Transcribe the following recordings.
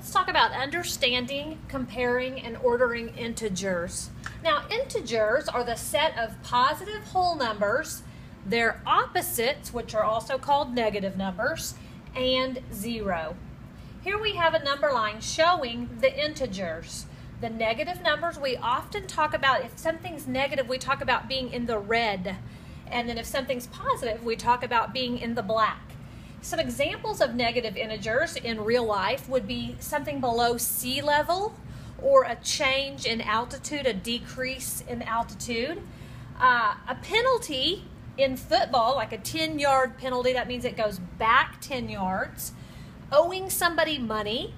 Let's talk about understanding, comparing, and ordering integers. Now, integers are the set of positive whole numbers, their opposites, which are also called negative numbers, and 0. Here we have a number line showing the integers. The negative numbers, we often talk about, if something's negative, we talk about being in the red. And then if something's positive, we talk about being in the black. Some examples of negative integers in real life would be something below sea level, or a change in altitude, a decrease in altitude. A penalty in football, like a 10-yard penalty, that means it goes back 10 yards. Owing somebody money,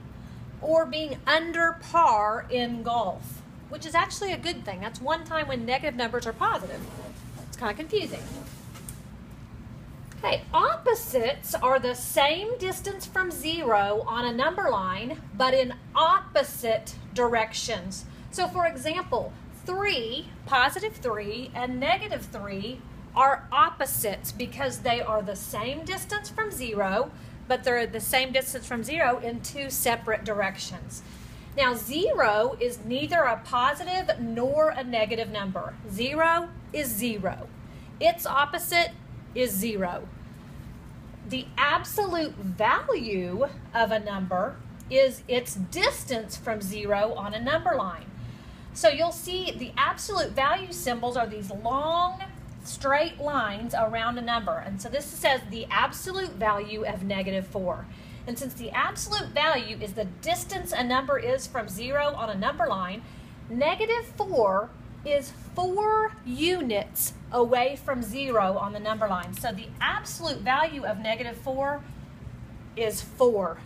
or being under par in golf, which is actually a good thing. That's one time when negative numbers are positive. It's kind of confusing. Okay, opposites are the same distance from 0 on a number line, but in opposite directions. So for example, 3, positive 3, and negative 3 are opposites because they are the same distance from 0, but they're the same distance from 0 in two separate directions. Now 0 is neither a positive nor a negative number. 0 is 0. Its opposite is 0. The absolute value of a number is its distance from 0 on a number line. So you'll see the absolute value symbols are these long straight lines around a number. And so this says the absolute value of -4. And since the absolute value is the distance a number is from 0 on a number line, -4 is 4 units away from 0 on the number line. So the absolute value of -4 is 4.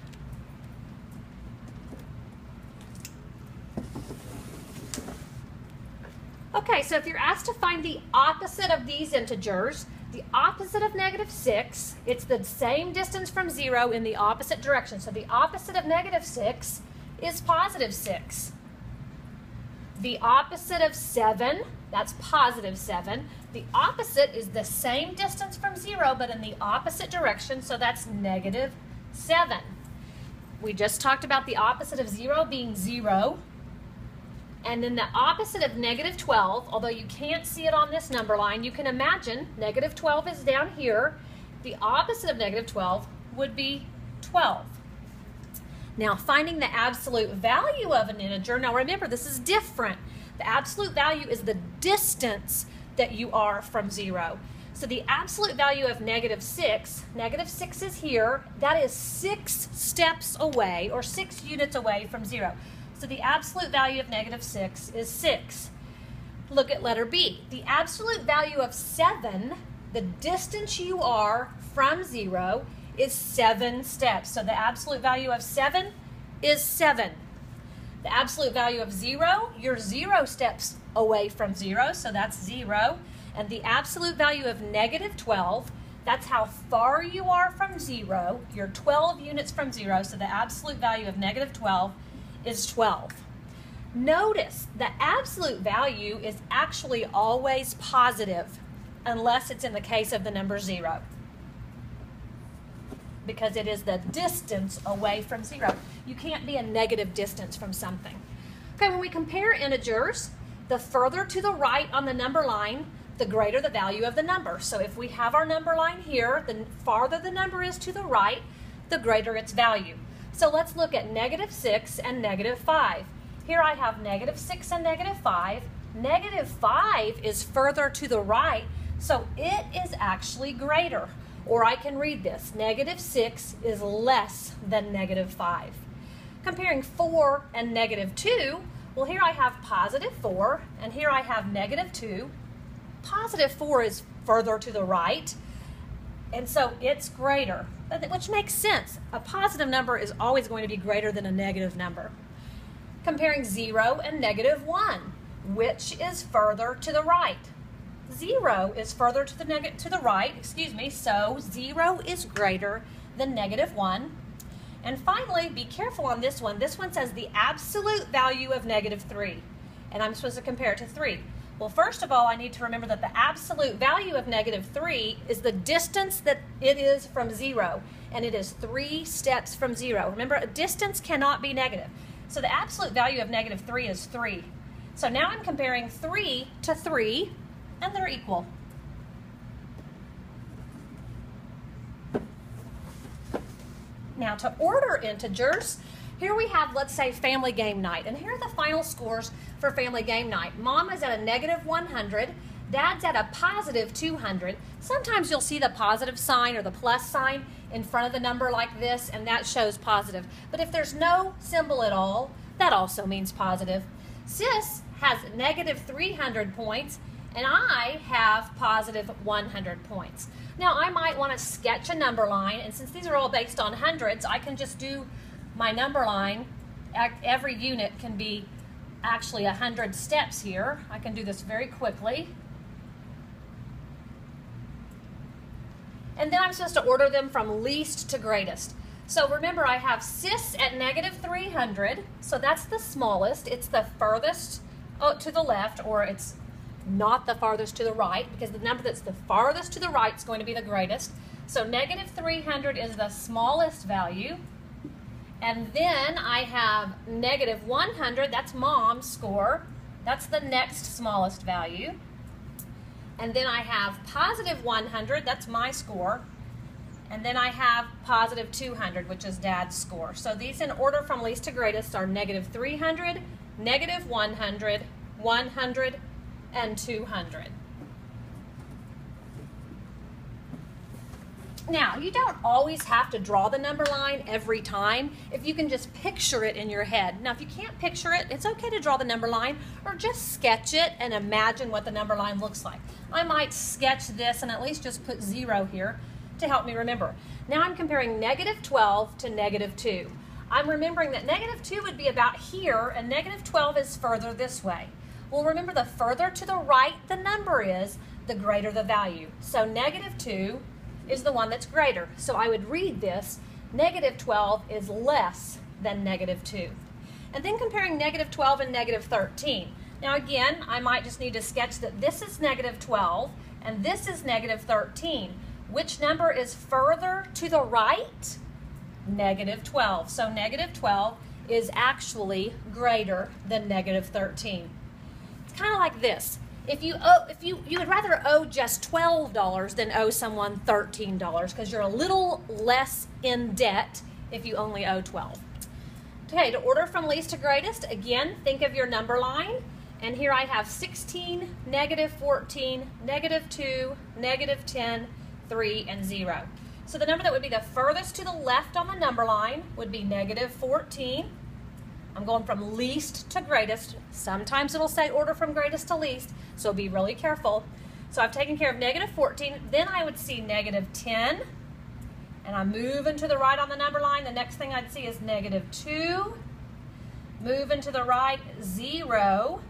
Okay, so if you're asked to find the opposite of these integers, the opposite of -6, it's the same distance from 0 in the opposite direction. So the opposite of -6 is +6. The opposite of 7, that's +7. The opposite is the same distance from 0, but in the opposite direction, so that's -7. We just talked about the opposite of 0 being 0. And then the opposite of -12, although you can't see it on this number line, you can imagine -12 is down here. The opposite of -12 would be 12. Now, finding the absolute value of an integer, now remember, this is different. The absolute value is the distance that you are from 0. So the absolute value of -6 is here. That is 6 steps away, or 6 units away from 0. So the absolute value of -6 is 6. Look at letter B. The absolute value of 7, the distance you are from 0, is 7 steps. So the absolute value of 7 is 7. The absolute value of 0, you're 0 steps away from 0, so that's 0. And the absolute value of -12, that's how far you are from 0. You're 12 units from 0, so the absolute value of -12 is 12. Notice the absolute value is actually always positive unless it's in the case of the number 0, because it is the distance away from 0. You can't be a negative distance from something. Okay, when we compare integers, the further to the right on the number line, the greater the value of the number. So if we have our number line here, the farther the number is to the right, the greater its value. So let's look at -6 and -5. Here I have -6 and -5. -5 is further to the right, so it is actually greater. Or I can read this, -6 is less than -5. Comparing 4 and -2, well, here I have +4, and here I have -2. +4 is further to the right, and so it's greater, which makes sense. A positive number is always going to be greater than a negative number. Comparing 0 and -1, which is further to the right? 0 is further to the right, so 0 is greater than -1. And finally, be careful on this one. This one says the absolute value of -3, and I'm supposed to compare it to 3. Well, first of all, I need to remember that the absolute value of negative 3 is the distance that it is from 0, and it is 3 steps from 0. Remember, a distance cannot be negative. So the absolute value of negative 3 is 3. So now I'm comparing 3 to 3, and they're equal. Now to order integers, here we have, let's say, family game night. And here are the final scores for family game night. Mom is at a negative 100. Dad's at a positive 200. Sometimes you'll see the positive sign or the plus sign in front of the number like this, and that shows positive. But if there's no symbol at all, that also means positive. Sis has negative 300 points, and I have positive 100 points. Now, I might want to sketch a number line, and since these are all based on hundreds, I can just do my number line. Every unit can be actually 100 steps here. I can do this very quickly. And then I'm supposed to order them from least to greatest. So remember, I have Sis at negative 300, so that's the smallest. It's the furthest to the left, or it's not the farthest to the right, because the number that's the farthest to the right is going to be the greatest. So negative 300 is the smallest value. And then I have negative 100, that's Mom's score. That's the next smallest value. And then I have positive 100, that's my score. And then I have positive 200, which is Dad's score. So these in order from least to greatest are negative 300, negative 100, 100, and 200. Now, you don't always have to draw the number line every time if you can just picture it in your head. Now, if you can't picture it, it's okay to draw the number line or just sketch it and imagine what the number line looks like. I might sketch this and at least just put 0 here to help me remember. Now I'm comparing negative 12 to negative 2. I'm remembering that negative 2 would be about here and negative 12 is further this way. Well, remember, the further to the right the number is, the greater the value. So negative 2 is the one that's greater. So I would read this, negative 12 is less than negative 2. And then comparing negative 12 and negative 13. Now again, I might just need to sketch that this is negative 12 and this is negative 13. Which number is further to the right? Negative 12. So negative 12 is actually greater than negative 13. It's kind of like this. If you would rather owe just $12 than owe someone $13 because you're a little less in debt if you only owe 12. Okay, to order from least to greatest, again, think of your number line. And here I have 16, negative 14, negative 2, negative 10, 3, and 0. So the number that would be the furthest to the left on the number line would be negative 14. I'm going from least to greatest. Sometimes it'll say order from greatest to least, so be really careful. So I've taken care of negative 14. Then I would see negative 10, and I'm moving to the right on the number line. The next thing I'd see is negative 2. Moving to the right, 0.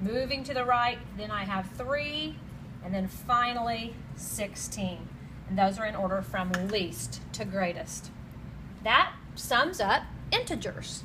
Moving to the right, then I have 3, and then finally 16. And those are in order from least to greatest. That sums up integers.